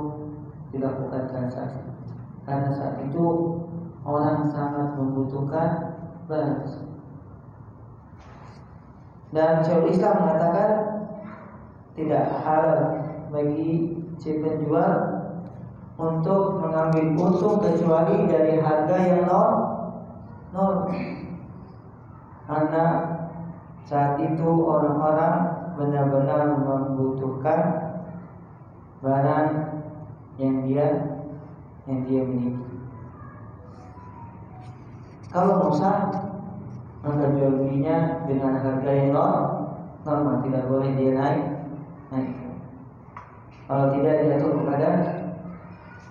dilakukan transaksi, karena saat itu orang sangat membutuhkan barang tersebut. Dan Syekhul Islam mengatakan tidak halal bagi si penjual untuk mengambil untung kecuali dari harga yang nol. Karena saat itu orang-orang benar-benar membutuhkan barang yang dia miliki. Kalau rusak, maka jual belinya dengan harga yang normal, tidak boleh dia naik. Kalau tidak, jatuh kepada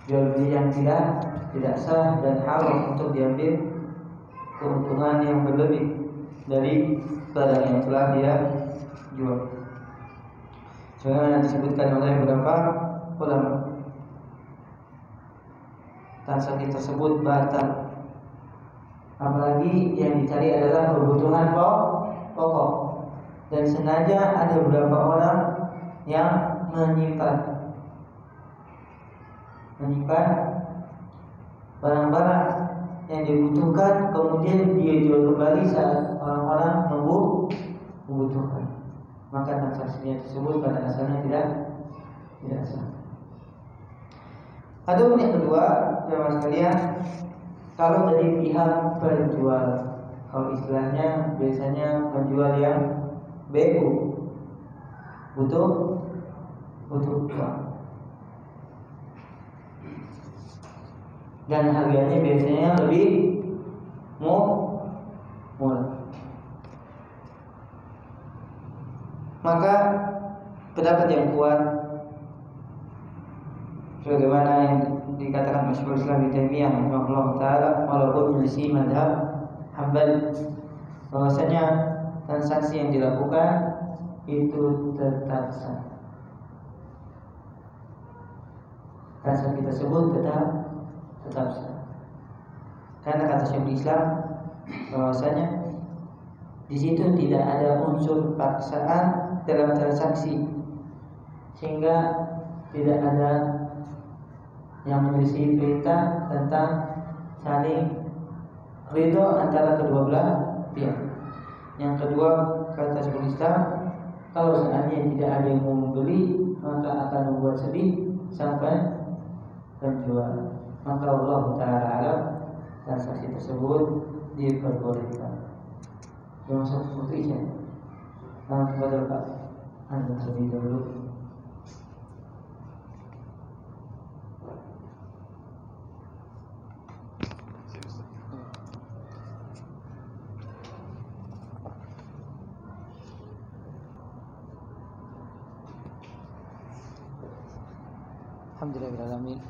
jual beli yang tidak sah dan haram untuk diambil keuntungan yang berlebih dari barang yang telah dia jual. Sebagaimana disebutkan oleh beberapa ulama, transaksi tersebut batal. Apalagi yang dicari adalah kebutuhan pokok, dan sengaja ada beberapa orang yang menyimpan barang-barang yang dibutuhkan, kemudian dia jual kembali saat orang-orang membutuhkan. Maka transaksinya tersebut pada asalnya tidak sah. Adapun yang kedua, jemaah sekalian, kalau dari pihak penjual, kalau istilahnya biasanya penjual yang BU, butuh uang, dan harganya biasanya lebih murah. Maka pendapat yang kuat, sebagaimana yang dikatakan Syekhul Islam Ibnu Taimiyah rahimahullah taala, walaupun menyelisih mazhab Hambali, bahwasanya transaksi yang dilakukan itu tetap sah. Transaksi tersebut tetap sah. Karena kata Syekhul Islam bahwasanya di situ tidak ada unsur paksaan dalam transaksi, sehingga tidak ada yang menyelisih perintah tentang saling ridho antara kedua belah pihak. Yang kedua, kata Syekhul Islam, kalau seandainya tidak ada yang mau membeli, maka akan membuat sedih sampai penjual. Maka Allah Ta'ala alam, transaksi tersebut diperbolehkan. Termasuk seperti ini. Kepada Pak Anda terlebih dahulu. Alhamdulillahirrahmanirrahim.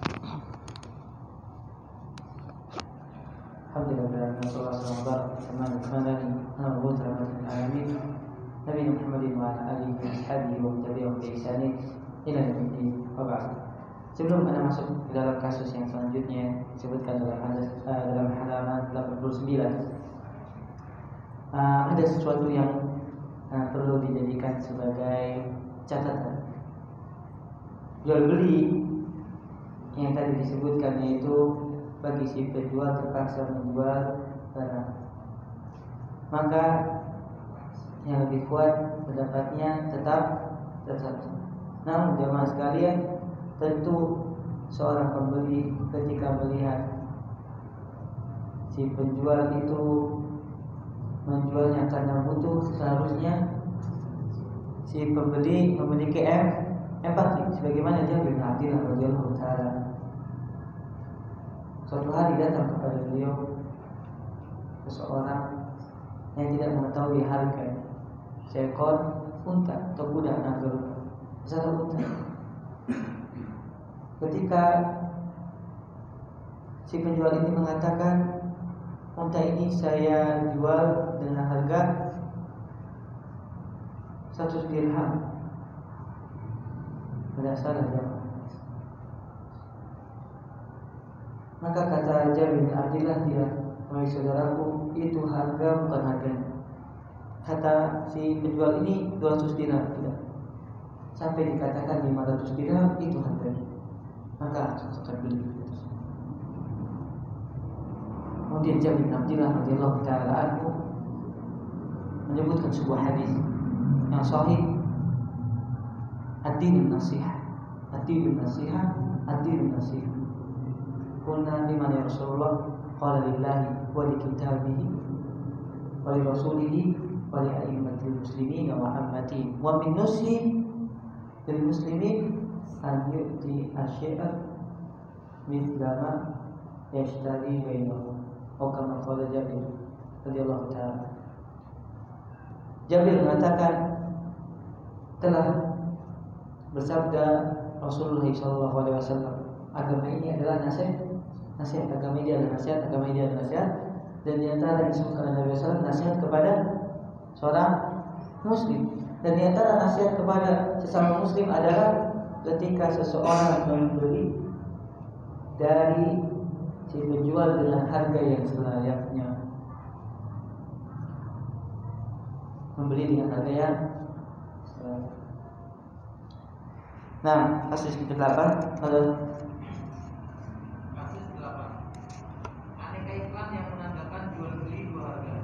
Alhamdulillah, sallallahu alaihi wasallam, Nabi Muhammad wa alihi wa sahbihi wa tabi'ihim bi ihsan ila yaumil qiyamah. Sebelum Anda masuk ke dalam kasus yang selanjutnya disebutkan dalam halaman 89, ada sesuatu yang perlu dijadikan sebagai catatan. Jual beli yang tadi disebutkan, yaitu bagi si penjual terpaksa menjual barang, maka yang lebih kuat pendapatnya tetap. Namun jemaah sekalian, tentu seorang pembeli ketika melihat si penjual itu menjualnya karena butuh, seharusnya si pembeli memiliki empati, sebagaimana Jabir bin Abdullah radhiyallahu taala. Suatu hari datang kepada beliau seseorang yang tidak mengetahui harga seekor unta atau budak naga, satu unta. Ketika si penjual ini mengatakan, unta ini saya jual dengan harga 100 dirham, tidak salah ya. Maka kata Jabir bin Abdullah, dia, wahai saudaraku, itu harga bukan harganya. Kata si penjual ini 200 dirham, tidak. Sampai dikatakan 500 dirham, itu harganya. Maka akan beli. Kemudian Jabir bin Abdullah radhiyallahu taala anhu menyebutkan sebuah hadis yang sahih, ad-dinun nasiha, ad-dinun nasiha, ad-dinun nasiha. Qulna liman ya Rasulullah? Qala lillahi wa li kitabihi wa li rasulihi wa li a'immatil muslimin wa ammati wa min nusi lil muslimin an yu'ti asyai'a mithla ma yashtari bainahum. Atau kama qala Jabir radhiyallahu ta'ala. Jabir mengatakan, telah bersabda Rasulullah SAW, agama ini adalah nasihat, agama ini adalah nasihat, agama ini adalah nasihat. Dan di antara yang disebutkan Nabi SAW, nasihat kepada seorang muslim. Dan di antara nasihat kepada sesama muslim adalah ketika seseorang membeli dari si penjual dengan harga yang selayaknya, membeli dengan harga yang selayaknya. Nah, kasus ke-8 adalah Kasus 8. Aneka iklan yang menandakan jual beli dua harga.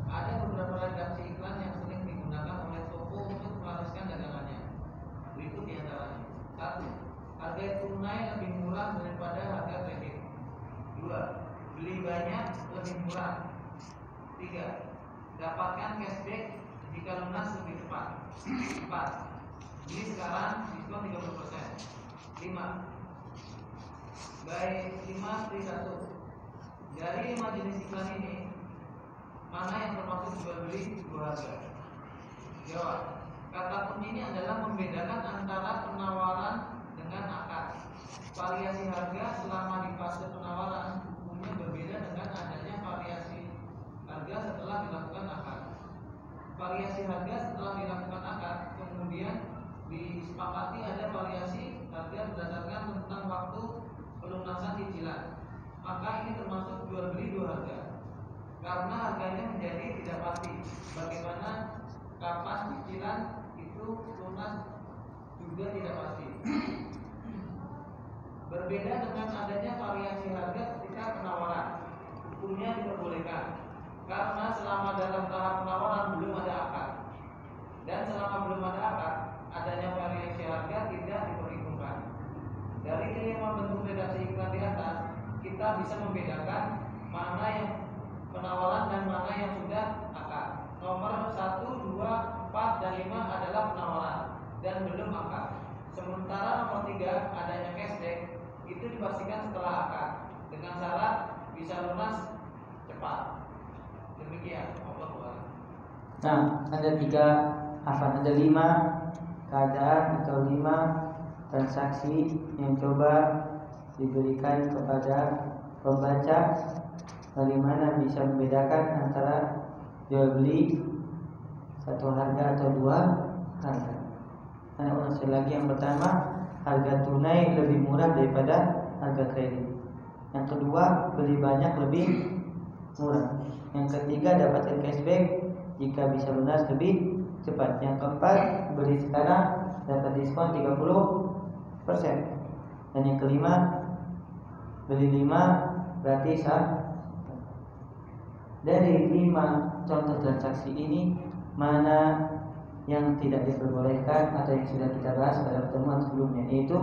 Ada beberapa redaksi iklan yang sering digunakan oleh toko untuk melariskan dagangannya. Berikut di antaranya. 1. Harga tunai lebih murah daripada harga kredit. 2. Beli banyak lebih murah. 3. Dapatkan cashback jika lunas lebih cepat. 4. Beli sekarang diskon 30%. 5. Buy 5 free 1. Dari 5 jenis iklan ini, mana yang termasuk jual beli dua harga? Jawab. Kata kunci ini adalah membedakan antara penawaran dengan akad. Variasi harga selama di fase penawaran umumnya berbeda dengan adanya variasi harga setelah dilakukan akad. Variasi harga setelah dilakukan akad kemudian disepakati ada variasi harga berdasarkan tentang waktu pelunasan cicilan. Maka ini termasuk jual beli dua harga, karena harganya menjadi tidak pasti. Bagaimana kapan cicilan itu lunas juga tidak pasti. Berbeda dengan adanya variasi harga ketika penawaran, hukumnya diperbolehkan karena selama dalam tahap penawaran belum ada akad, dan selama belum ada akad adanya variasi harga tidak diperhitungkan. Dari kelima bentuk redaksi iklan di atas, kita bisa membedakan mana yang penawaran dan mana yang sudah akad. Nomor 1, 2, 4, dan 5 adalah penawaran dan belum akad. Sementara nomor 3 adanya cashback itu dipastikan setelah akad dengan syarat bisa lunas cepat. Demikian. Nah, ada 5 keadaan atau 5 transaksi yang coba diberikan kepada pembaca, bagaimana bisa membedakan antara jual beli satu harga atau dua harga. Nah, ulang lagi, yang pertama, harga tunai lebih murah daripada harga kredit. Yang kedua, beli banyak lebih murah. Yang ketiga, dapatkan cashback jika bisa lunas lebih cepat. Yang keempat, beli sekarang dapat diskon 30%. Dan yang kelima, beli 5 gratis. Dari 5 contoh transaksi ini, mana yang tidak diperbolehkan atau yang sudah kita bahas pada pertemuan sebelumnya, yaitu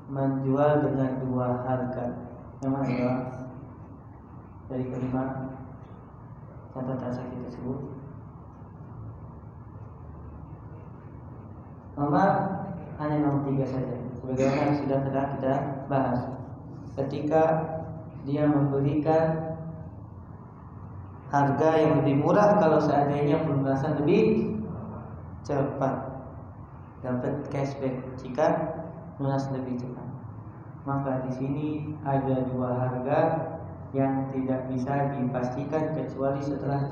menjual dengan dua harga. Yang mana ya? Dari kelima contoh transaksi tersebut, hanya nomor 3 saja, sebagaimana yang sudah pernah kita bahas. Ketika dia memberikan harga yang lebih murah kalau seandainya pelunasan lebih cepat, dapat cashback jika lunas lebih cepat. Maka di sini ada dua harga yang tidak bisa dipastikan kecuali setelah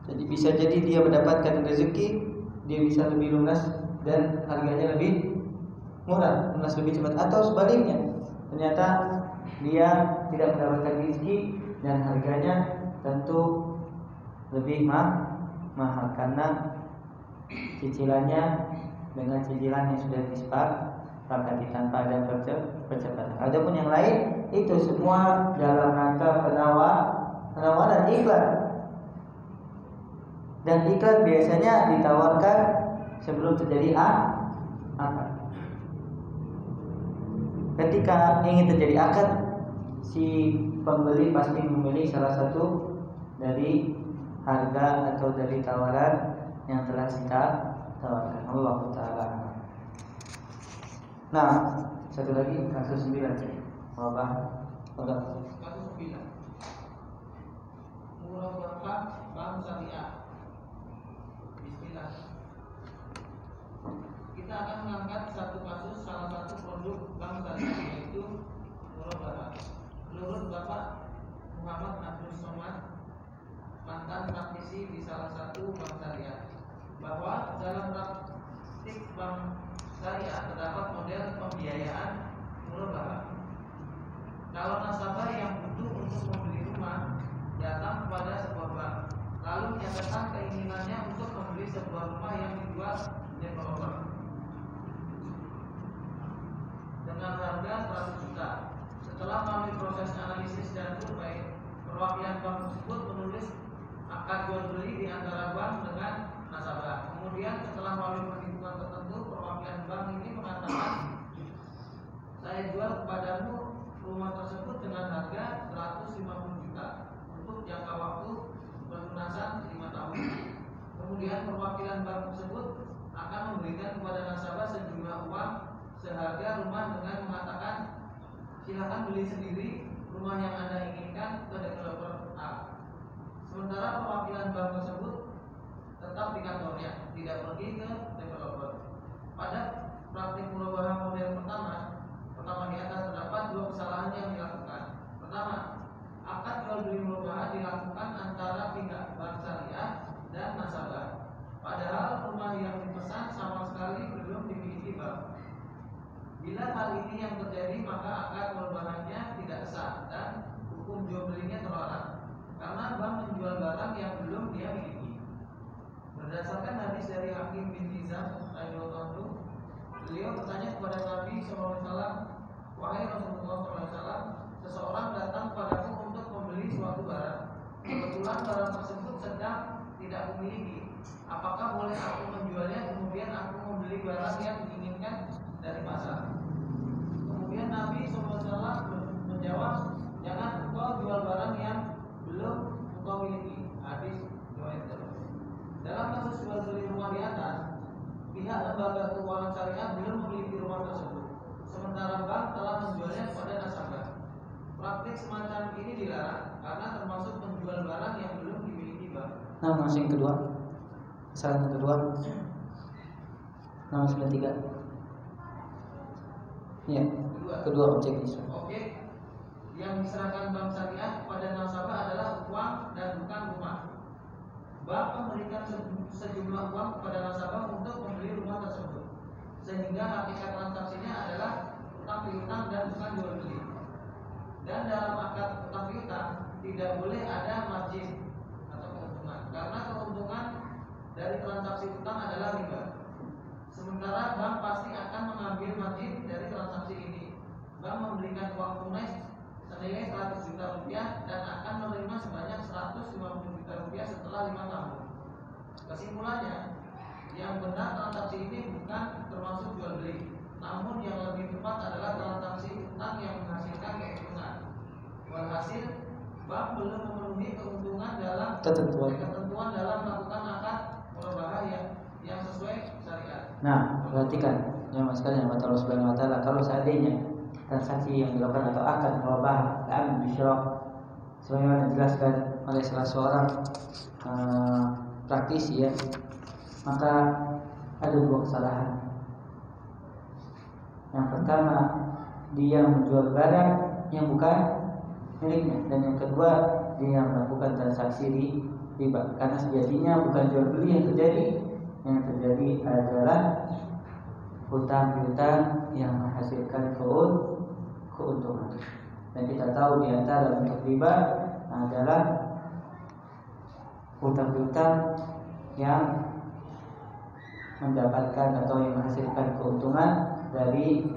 jadi bisa jadi dia mendapatkan rezeki, dia bisa lebih lunas dan harganya lebih murah, lunas lebih cepat, atau sebaliknya, ternyata dia tidak mendapatkan rezeki dan harganya tentu lebih mahal karena cicilannya dengan cicilan yang sudah disepakati tanpa ada percepatan. Adapun yang lain itu semua dalam rangka penawaran iklan. Dan iklan biasanya ditawarkan sebelum terjadi akad. ketika ingin terjadi akad, si pembeli pasti memilih salah satu dari harga atau dari tawaran yang telah kita tawarkan. Allah Ta'ala. Nah, satu lagi kasus 9. Wabah. Kasus 9. Murabahah bank syariah. Bismillah. Kita akan mengangkat satu kasus salah satu produk bank syariah, yaitu murabahah. Menurut Bapak Muhammad Abdul Somad, mantan praktisi di salah satu bank syariah, bahwa dalam praktik bank syariah terdapat model pembiayaan murabahah. Kalau nasabah yang butuh untuk membeli rumah datang kepada sebuah bank, lalu menyatakan keinginannya untuk membeli sebuah rumah yang dijual developer dengan harga 100 juta. Setelah melalui proses analisis dan survei, perwakilan bank tersebut menulis akad jual beli di antara bank dengan nasabah. Kemudian setelah melalui perhitungan tertentu, perwakilan bank ini mengatakan, saya jual kepadamu rumah tersebut dengan harga 150 juta untuk jangka waktu pelunasan 5 tahun. Kemudian perwakilan bank tersebut akan memberikan kepada nasabah sejumlah uang seharga rumah dengan mengatakan, silakan beli sendiri rumah yang Anda inginkan ke developer A. Sementara perwakilan bank tersebut tetap di kantornya, tidak pergi ke developer. Pada praktik murabahah model pertama di atas terdapat 2 kesalahan yang dilakukan. Pertama, akad jual beli murabahah dilakukan antara pihak bank syariah dan nasabah, padahal rumah yang dipesan sama sekali belum dimiliki bank. Bila hal ini yang terjadi, maka akad murabahahnya tidak sah dan hukum jual belinya terlarang, karena bank menjual barang yang belum dia miliki. Berdasarkan hadis dari Hakim bin Hizam radhiyallahu anhu, beliau bertanya kepada Nabi SAW, wahai Rasulullah SAW, seseorang datang padaku untuk membeli suatu barang. Kebetulan barang tersebut sedang tidak kumiliki. Apakah boleh aku menjualnya kemudian aku membeli barang yang diinginkan dari pasar? Kemudian Nabi SAW menjawab, jangan engkau jual barang yang belum engkau miliki. Hadis riwayat Tirmidzi. Dalam kasus jual beli rumah di atas, pihak lembaga keuangan syariah belum memiliki rumah tersebut, sementara bank telah menjualnya kepada nasabah. Praktik semacam ini dilarang karena termasuk menjual barang yang belum dimiliki bank. Nah, masih yang kedua. Kesalahan yang kedua. Nomor 93. Iya. Kedua objek Islam. Objek yang diserahkan bank syariah kepada nasabah adalah uang dan bukan rumah. Bank memberikan sejumlah uang kepada nasabah untuk membeli rumah tersebut, sehingga hakikat transaksinya adalah utang piutang dan bukan jual beli. Dan dalam akad utang piutang tidak boleh ada margin atau keuntungan, karena keuntungan dari transaksi utang adalah riba. Sementara bank pasti akan mengambil margin dari transaksi ini. Bank memberikan uang tunai senilai 100 juta rupiah dan akan menerima sebanyak 150 juta rupiah setelah 5 tahun. Kesimpulannya, yang benar transaksi ini bukan termasuk jual beli, namun yang lebih tepat adalah transaksi utang yang menghasilkan keuntungan. Walhasil, bank belum memenuhi keuntungan dalam ketentuan dalam melakukan akad murabahah yang sesuai syariat. Nah, perhatikan jemaah sekalian, kata Allah Subhanahu wa taala, kalau seandainya transaksi yang dilakukan atau akad murabahah amin bisyarah sebagaimana dijelaskan oleh salah seorang praktisi ya, maka ada 2 kesalahan. Yang pertama, dia menjual barang yang bukan miliknya, dan yang kedua, dia melakukan transaksi di riba. Karena sejatinya bukan jual beli yang terjadi adalah hutang piutang yang menghasilkan keuntungan. Dan kita tahu di antara bentuk riba adalah hutang piutang yang mendapatkan atau yang menghasilkan keuntungan dari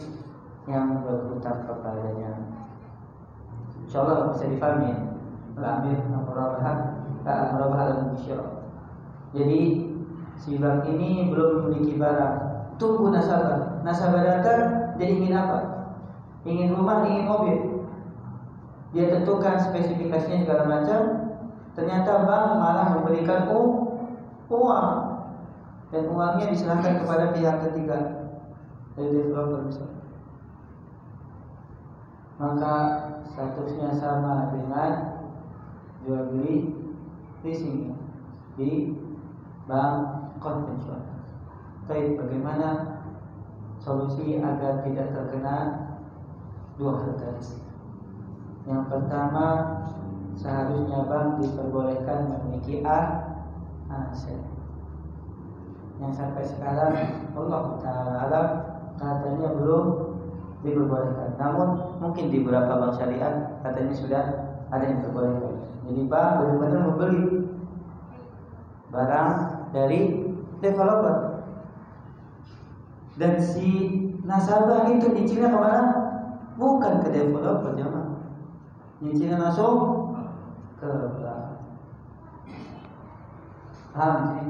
yang berhutang kepadanya. Insyaallah bisa difahami ya. Al-murabahah al-musyarah. Jadi si bank ini belum memiliki barang, tunggu nasabah datang, jadi ingin apa? ingin rumah, ingin mobil, dia tentukan spesifikasinya segala macam, ternyata bank malah memberikan uang dan uangnya diserahkan kepada pihak ketiga dari developer misalnya. Maka statusnya sama dengan jual beli leasing di bank konvensional. Tapi bagaimana solusi agar tidak terkena dua hal tadi? Yang pertama, seharusnya bank diperbolehkan memiliki aset. Yang sampai sekarang Allah Ta'ala alam katanya belum diperbolehkan. Namun mungkin di beberapa bank syariah katanya sudah ada yang diperbolehkan. Jadi bank benar-benar membeli barang dari developer. Dan si nasabah itu nyicilnya kemana? Bukan ke developer, jemaah. Nyicilnya langsung ke bank. Paham sih?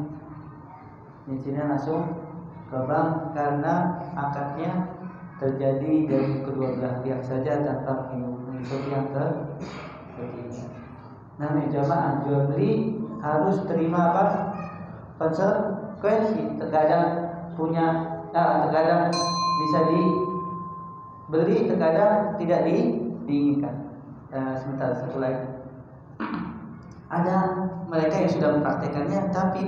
Nyicilnya langsung ke bank karena akadnya terjadi dari kedua belah pihak saja tanpa mengikuti yang ketiga. Namanya jamaah jual beli harus terima apa? Konsekuensi. Terkadang terkadang bisa dibeli, terkadang tidak diinginkan. Sebentar, satu lagi. Ada mereka yang sudah mempraktekannya, tapi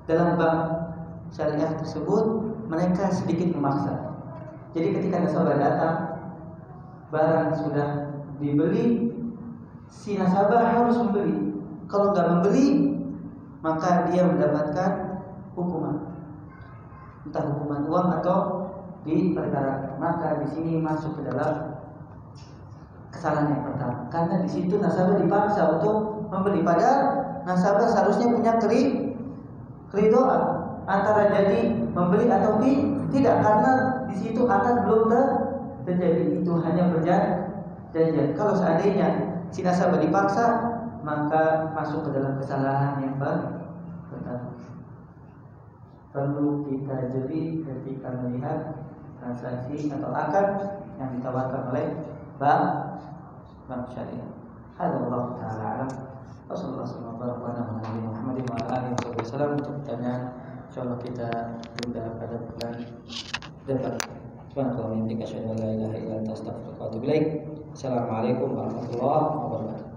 dalam bank syariah tersebut mereka sedikit memaksa. Jadi ketika nasabah datang, barang sudah dibeli, si nasabah harus membeli. Kalau nggak membeli, maka dia mendapatkan hukuman, entah hukuman uang atau diperkarakan. Maka di sini masuk ke dalam kesalahan yang pertama, karena di situ nasabah dipaksa untuk membeli, padahal nasabah seharusnya punya keridoan antara jadi membeli atau tidak, karena di situ akad belum terjadi, itu hanya perjanjian. Kalau seandainya si nasabah dipaksa, maka masuk ke dalam kesalahan yang pertama. Perlu kita jeli ketika melihat transaksi atau akad yang ditawarkan oleh bank syariah. Allah Ta'ala alam. Wassalamualaikum warahmatullahi wabarakatuh. Untuk pertanyaan insyaallah kita tunda pada bulan depan. Subhanallah wa bihamdihi asyhadu an la ilaha illa anta astaghfiruka wa atubu ilaik. Assalamualaikum warahmatullahi wabarakatuh.